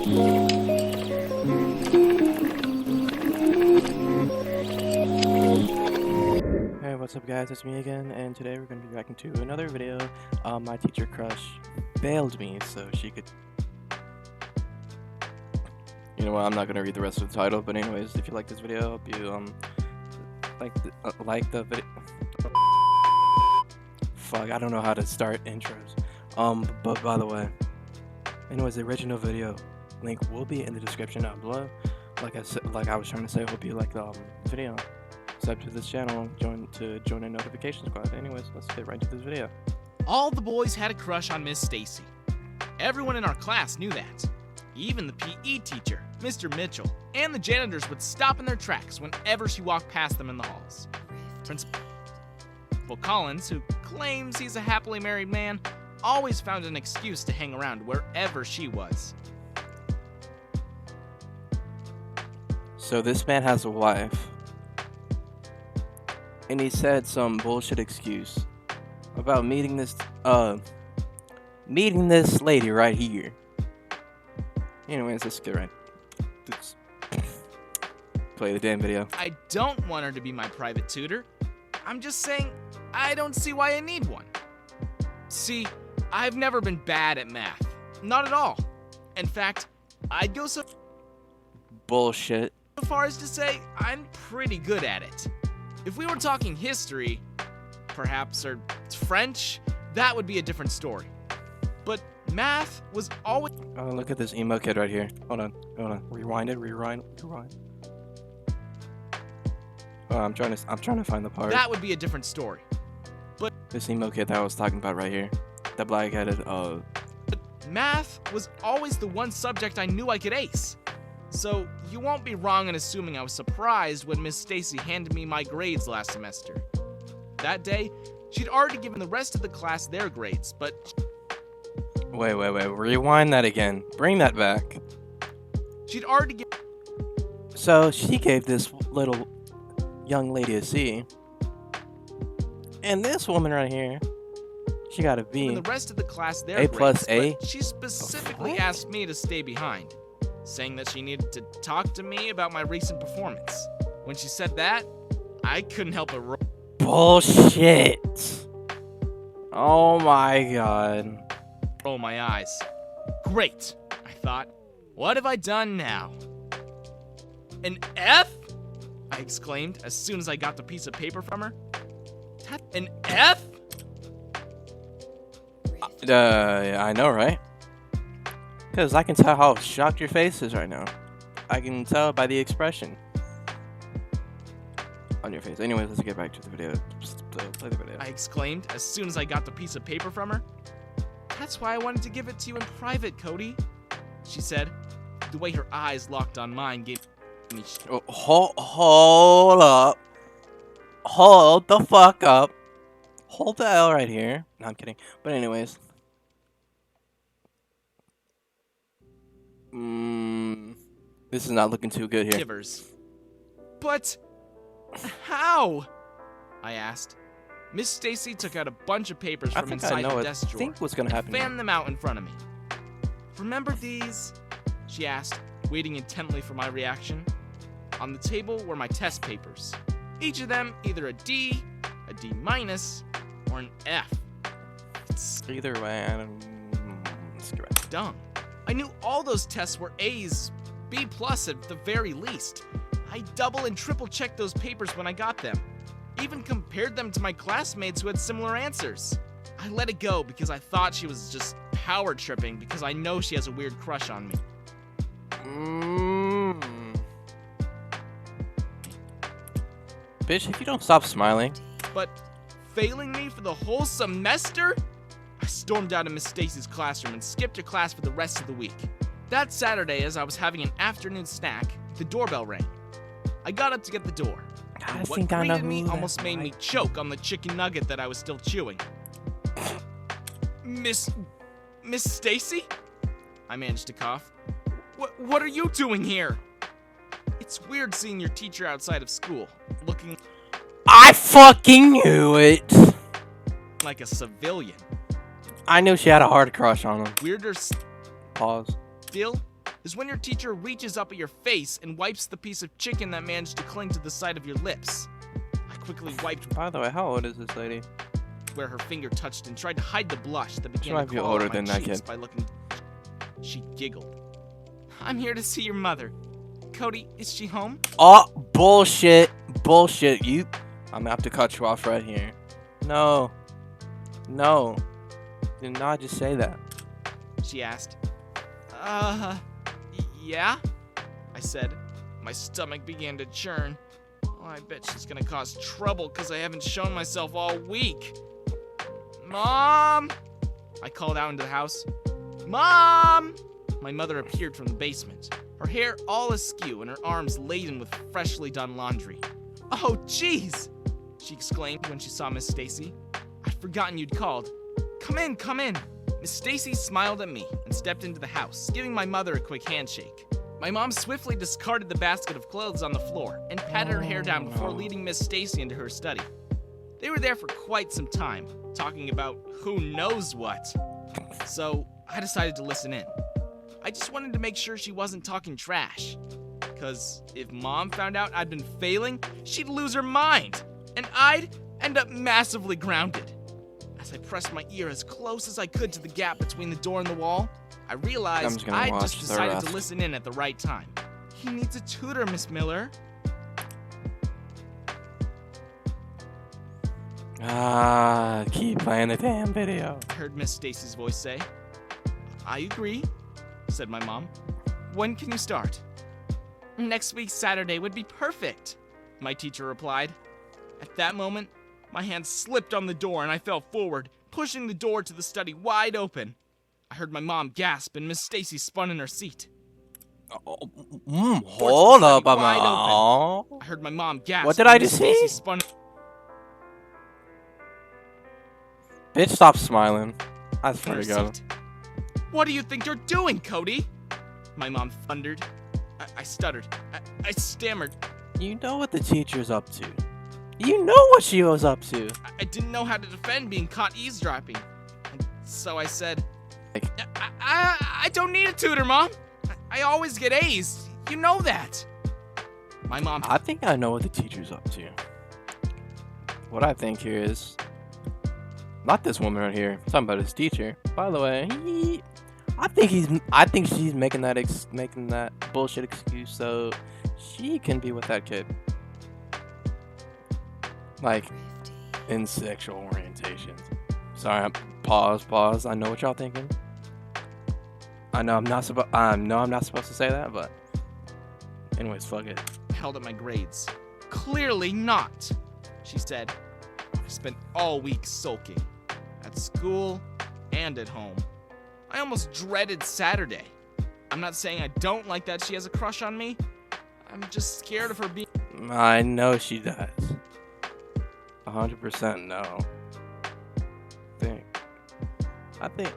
Hey, what's up guys, it's me again, and today we're going to be reacting to another video. My teacher crush failed me so she could... You know what, I'm not going to read the rest of the title, but anyways, if you like this video, I hope you like the video. Fuck, I don't know how to start intros. But by the way, anyways, the original video link will be in the description down below. Like I was trying to say, hope you like the video. Sub to this channel, join a notification squad. Anyways, let's get right into this video. All the boys had a crush on Miss Stacy. Everyone in our class knew that. Even the PE teacher, Mr. Mitchell, and the janitors would stop in their tracks whenever she walked past them in the halls. Principal Collins, who claims he's a happily married man, always found an excuse to hang around wherever she was. So this man has a wife, and he said some bullshit excuse about meeting this lady right here. Anyways, let's get right. Let's play the damn video. I don't want her to be my private tutor. I'm just saying I don't see why I need one. See, I've never been bad at math. Not at all. In fact, I'd go so Bullshit. far as to say I'm pretty good at it. If we were talking history, perhaps, or French, that would be a different story. But math was always... Oh, look at this emo kid right here. Hold on. Rewind it. Rewind. Oh, I'm trying to find the part. That would be a different story. But This emo kid that I was talking about right here. The black-headed, math was always the one subject I knew I could ace. So you won't be wrong in assuming I was surprised when Miss Stacy handed me my grades last semester. That day, she'd already given the rest of the class their grades, but... Wait. Rewind that again. Bring that back. She'd already given... So she gave this little young lady a C. And this woman right here, she got a B. the rest of the class their A grades, plus A? but she specifically What? asked me to stay behind, saying that she needed to talk to me about my recent performance. When she said that, I couldn't help but Bullshit. Oh my god. roll my eyes. Great, I thought. What have I done now? An F? I exclaimed as soon as I got the piece of paper from her. An F? I know, right? Because I can tell how shocked your face is right now. I can tell by the expression on your face. Anyways, let's get back to the video. Just play the video. I exclaimed as soon as I got the piece of paper from her. That's why I wanted to give it to you in private, Cody, she said. The way her eyes locked on mine gave me... Oh, hold up. Hold the fuck up. Hold the L right here. No, I'm kidding. But anyways. This is not looking too good here. Shivers. But how? I asked. Miss Stacy took out a bunch of papers I from think inside I know the what desk I drawer think what's gonna happen and here. fanned them out in front of me. Remember these? She asked, waiting intently for my reaction. On the table were my test papers. Each of them either a D minus, or an F. Either way, let's get right. Dumb. I knew all those tests were A's, B plus at the very least. I double and triple checked those papers when I got them. Even compared them to my classmates who had similar answers. I let it go because I thought she was just power tripping because I know she has a weird crush on me. Bitch, if you don't stop smiling. But failing me for the whole semester? I stormed out of Miss Stacy's classroom and skipped to class for the rest of the week. That Saturday, as I was having an afternoon snack, the doorbell rang. I got up to get the door. I What think I know greeted me who almost that made me might- choke on the chicken nugget that I was still chewing. Miss Stacy? I managed to cough. What are you doing here? It's weird seeing your teacher outside of school, looking I fucking knew it. like a civilian. I knew she had a hard crush on him. Weirder Pause. still, is when your teacher reaches up at your face and wipes the piece of chicken that managed to cling to the side of your lips. I quickly wiped By the way, how old is this lady? where her finger touched and tried to hide the blush that began might to be crawl older up my than that cheeks kid. by looking. She giggled. I'm here to see your mother. Cody, is she home? Oh, bullshit. Bullshit. I'm gonna have to cut you off right here. No. No. Did not just say that. She asked. Yeah? I said. My stomach began to churn. Oh, I bet she's gonna cause trouble because I haven't shown myself all week. Mom! I called out into the house. Mom! My mother appeared from the basement, her hair all askew and her arms laden with freshly done laundry. Oh, jeez! She exclaimed when she saw Miss Stacy. I'd forgotten you'd called. Come in, come in. Miss Stacy smiled at me and stepped into the house, giving my mother a quick handshake. My mom swiftly discarded the basket of clothes on the floor and patted her hair down before leading Miss Stacy into her study. They were there for quite some time, talking about who knows what. So I decided to listen in. I just wanted to make sure she wasn't talking trash. Because if Mom found out I'd been failing, she'd lose her mind. And I'd end up massively grounded. As I pressed my ear as close as I could to the gap between the door and the wall, I realized I'd just decided to listen in at the right time. He needs a tutor, Miss Miller. Keep playing the damn video. I heard Miss Stacy's voice say. I agree, said my mom. When can you start? Next week Saturday would be perfect, my teacher replied. At that moment, my hand slipped on the door and I fell forward, pushing the door to the study wide open. I heard my mom gasp and Miss Stacy spun in her seat. Hold up, I heard my mom gasp. What did I just see? Bitch, stop smiling. I swear to God. What do you think you're doing, Cody? My mom thundered. I stuttered. I stammered. You know what the teacher's up to. You know what she was up to. I didn't know how to defend being caught eavesdropping. And so I said, I don't need a tutor, Mom. I always get A's. You know that. My mom... I think I know what the teacher's up to. What I think here is... Not this woman right here. I'm talking about his teacher. By the way, I think she's making that bullshit excuse so she can be with that kid. Like, in sexual orientations. Sorry, pause. I know what y'all thinking. I know I'm not supposed to say that, but anyways, fuck it. I held up my grades. Clearly not, she said. I spent all week sulking. At school and at home. I almost dreaded Saturday. I'm not saying I don't like that she has a crush on me. I'm just scared of her being... I know she does. 100% no. I think...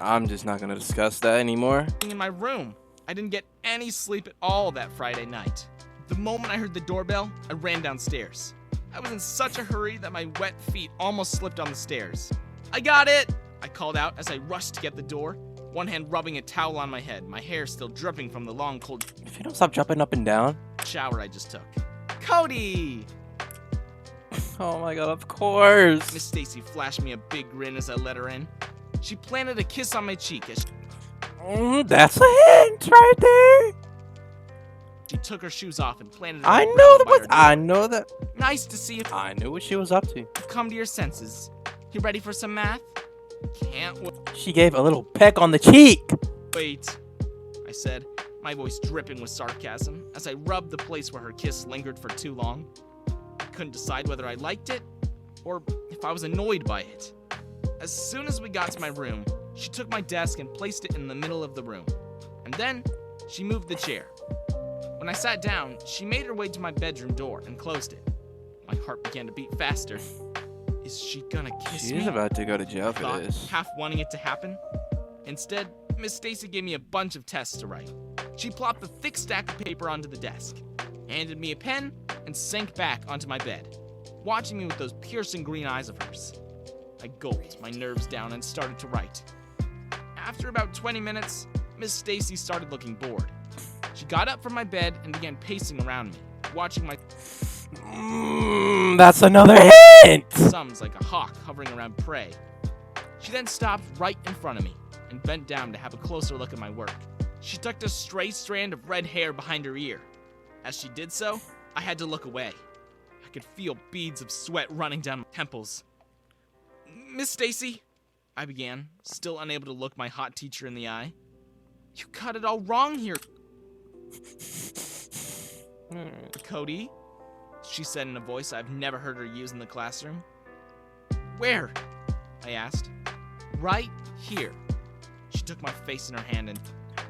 I'm just not gonna discuss that anymore. In my room. I didn't get any sleep at all that Friday night. The moment I heard the doorbell, I ran downstairs. I was in such a hurry that my wet feet almost slipped on the stairs. I got it! I called out as I rushed to get the door, one hand rubbing a towel on my head, my hair still dripping from the long cold If you don't stop jumping up and down. shower I just took. Cody! Oh my God, of course. Miss Stacy flashed me a big grin as I let her in. She planted a kiss on my cheek as that's a hint right there. she took her shoes off and planted. I know that. Nice to see you. I knew what she was up to. You've come to your senses. You ready for some math? Can't She gave a little peck on the cheek. wait, I said, my voice dripping with sarcasm as I rubbed the place where her kiss lingered for too long. I couldn't decide whether I liked it or if I was annoyed by it. As soon as we got to my room, she took my desk and placed it in the middle of the room. And then she moved the chair. When I sat down, she made her way to my bedroom door and closed it. My heart began to beat faster. Is she gonna kiss me? She's about to go to jail I for thought, this. half wanting it to happen. Instead, Miss Stacy gave me a bunch of tests to write. She plopped a thick stack of paper onto the desk, handed me a pen, and sank back onto my bed, watching me with those piercing green eyes of hers. I gulped my nerves down and started to write. After about 20 minutes, Miss Stacy started looking bored. She got up from my bed and began pacing around me, watching my that's another hint! thumbs like a hawk hovering around prey. She then stopped right in front of me and bent down to have a closer look at my work. She tucked a stray strand of red hair behind her ear. As she did so, I had to look away. I could feel beads of sweat running down my temples. Miss Stacy, I began, still unable to look my hot teacher in the eye. You got it all wrong here. Cody, she said in a voice I've never heard her use in the classroom. Where? I asked. Right here. She took my face in her hand and...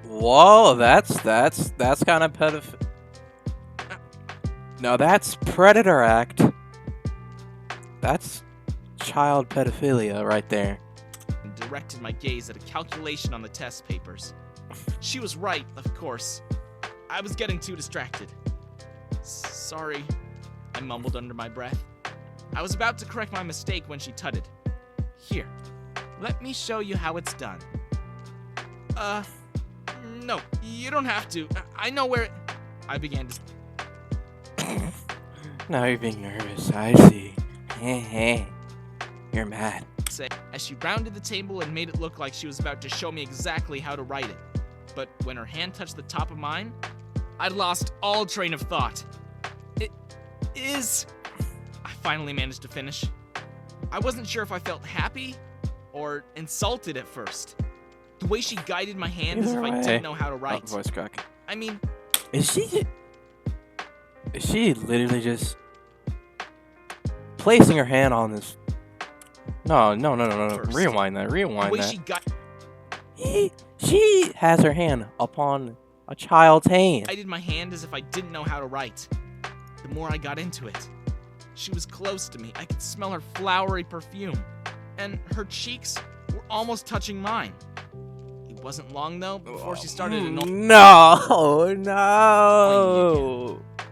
Whoa, that's kind of No, that's Predator Act. That's child pedophilia right there. And directed my gaze at a calculation on the test papers. She was right, of course. I was getting too distracted. Sorry, I mumbled under my breath. I was about to correct my mistake when she tutted. Here, let me show you how it's done. No, you don't have to. I know where I began to... Now you're being nervous, I see. You're mad. Say, as she rounded the table and made it look like she was about to show me exactly how to write it. But when her hand touched the top of mine, I'd lost all train of thought. It is... I finally managed to finish. I wasn't sure if I felt happy or insulted at first. The way she guided my hand as if I didn't know how to write. Voice crack. I mean... Is she literally just placing her hand on this? No. Rewind that. The way she got... She has her hand upon a child's hand. I did my hand as if I didn't know how to write. The more I got into it, she was close to me. I could smell her flowery perfume, and her cheeks were almost touching mine. It wasn't long though before she started annoying. No.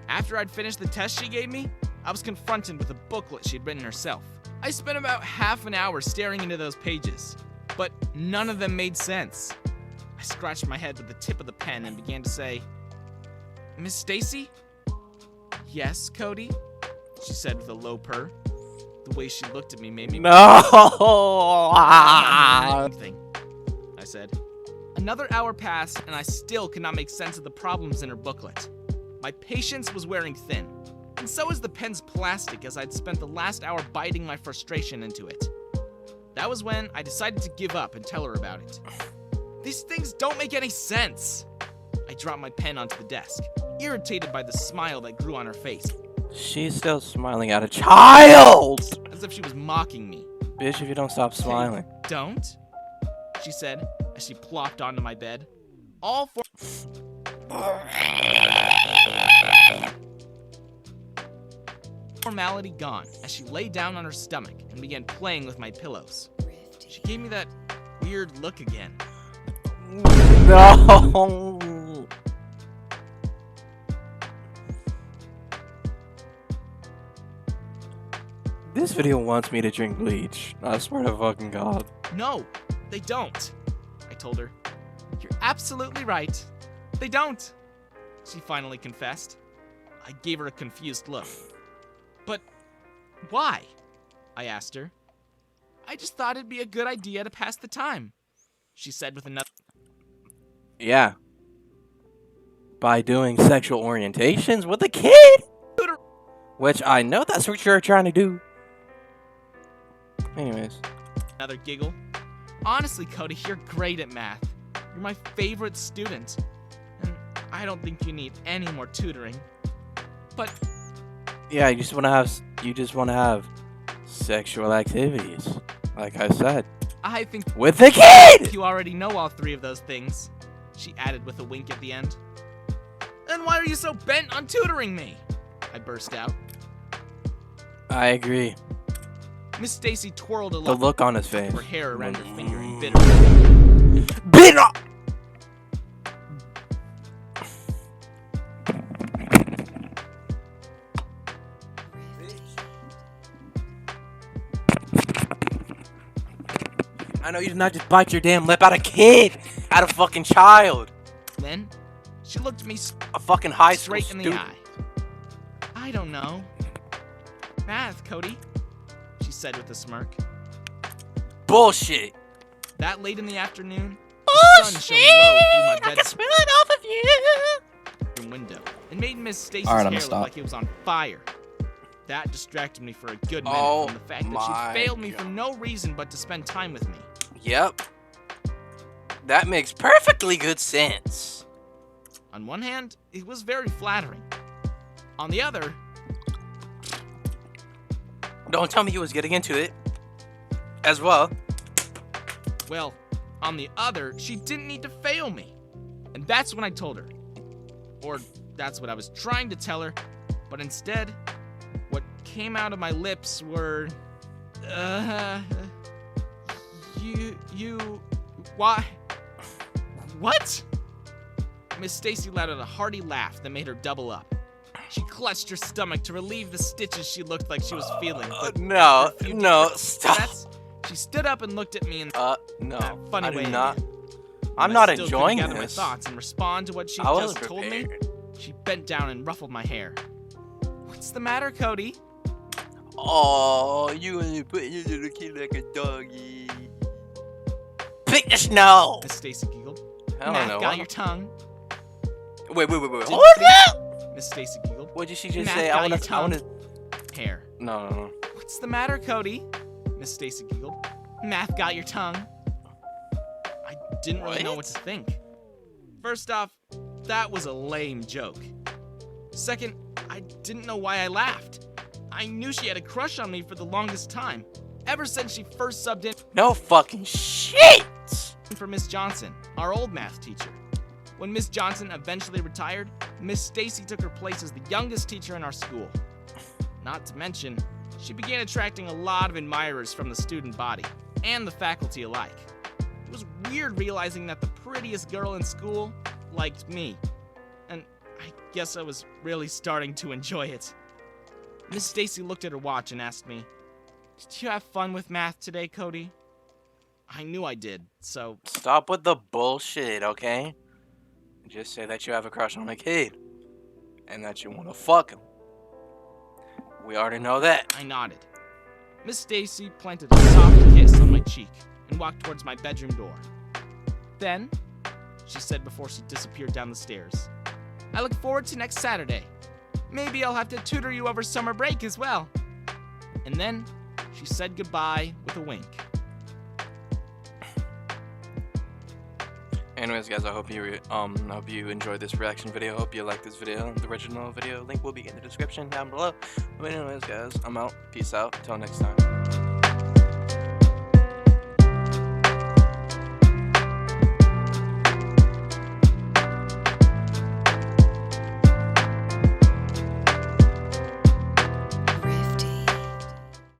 After I'd finished the test she gave me, I was confronted with a booklet she'd written herself. I spent about half an hour staring into those pages, but none of them made sense. I scratched my head with the tip of the pen and began to say, Miss Stacy? Yes, Cody? She said with a low purr. The way she looked at me made me... No! Thing, I said. Another hour passed and I still could not make sense of the problems in her booklet. My patience was wearing thin, and so was the pen's plastic as I'd spent the last hour biting my frustration into it. That was when I decided to give up and tell her about it. These things don't make any sense. I dropped my pen onto the desk, irritated by the smile that grew on her face. She's still smiling at a child! As if she was mocking me. Bitch, if you don't stop smiling. Hey, don't? She said as she plopped onto my bed. All for... formality gone as she lay down on her stomach and began playing with my pillows. She gave me that weird look again. No. This video wants me to drink bleach. I swear to fucking God. No, they don't, I told her. You're absolutely right. They don't, she finally confessed. I gave her a confused look. But why? I asked her. I just thought it'd be a good idea to pass the time, she said with another... Yeah. By doing sexual orientations with a kid? Which I know that's what you're trying to do. Anyways. Another giggle. Honestly, Cody, you're great at math. You're my favorite student. And I don't think you need any more tutoring. But... yeah, you just want to have sexual activities. Like I said. I think... with a kid! You already know all three of those things, she added with a wink at the end. Then why are you so bent on tutoring me? I burst out. I agree. Miss Stacy twirled a The look on his face. her hair around her finger and bit her. Bit off! I know you did not just bite your damn lip at a kid, at a fucking child. Then she looked me A fucking high school straight in the student. eye. I don't know. Math, Cody, she said with a smirk. Bullshit. That late in the afternoon, the sun shone low through my I can bedroom smell it off of you. window and made Miss Stacy's Alright, hair I'ma look stop. like it was on fire. That distracted me for a good minute Oh from the fact that my she failed me for God. no reason but to spend time with me. Yep. That makes perfectly good sense. On one hand, it was very flattering. On the other, Don't tell me you was getting into it as well. well, on the other, she didn't need to fail me. And that's when I told her. Or that's what I was trying to tell her, but instead, what came out of my lips were, why? What? Miss Stacy let out a hearty laugh that made her double up. She clutched her stomach to relieve the stitches she looked like she was feeling. But No, for a few no, different stop. breaths, she stood up and looked at me in No. that funny I do way. not. again. I'm When not I still couldn't enjoying gather my this. thoughts and respond to what she I wasn't just told me. prepared. She bent down and ruffled my hair. What's the matter, Cody? Oh, you gonna put your little kid like a doggy. Pick the snow. Miss Stacy giggled. Hell Math no. got your tongue. Wait. Didn't Hold think- up. Miss Stacy giggled. What did she just Math say? got I your wanna. Hair. No. What's the matter, Cody? Miss Stacy giggled. Math got your tongue. I didn't really know what to think. First off, that was a lame joke. Second, I didn't know why I laughed. I knew she had a crush on me for the longest time, ever since she first subbed in No fucking shit. for Miss Johnson, our old math teacher. When Miss Johnson eventually retired, Miss Stacy took her place as the youngest teacher in our school. Not to mention, she began attracting a lot of admirers from the student body and the faculty alike. It was weird realizing that the prettiest girl in school liked me, and I guess I was really starting to enjoy it. Miss Stacy looked at her watch and asked me, "Did you have fun with math today, Cody?" I knew I did, so Stop with the bullshit, okay? Just say that you have a crush on a kid, and that you wanna fuck him. We already know that. I nodded. Miss Stacy planted a soft kiss on my cheek and walked towards my bedroom door. Then, she said before she disappeared down the stairs, "I look forward to next Saturday. Maybe I'll have to tutor you over summer break as well." And then, she said goodbye with a wink. Anyways, guys, I hope you enjoyed this reaction video. Hope you liked this video. The original video link will be in the description down below. But anyways, guys, I'm out. Peace out. Until next time.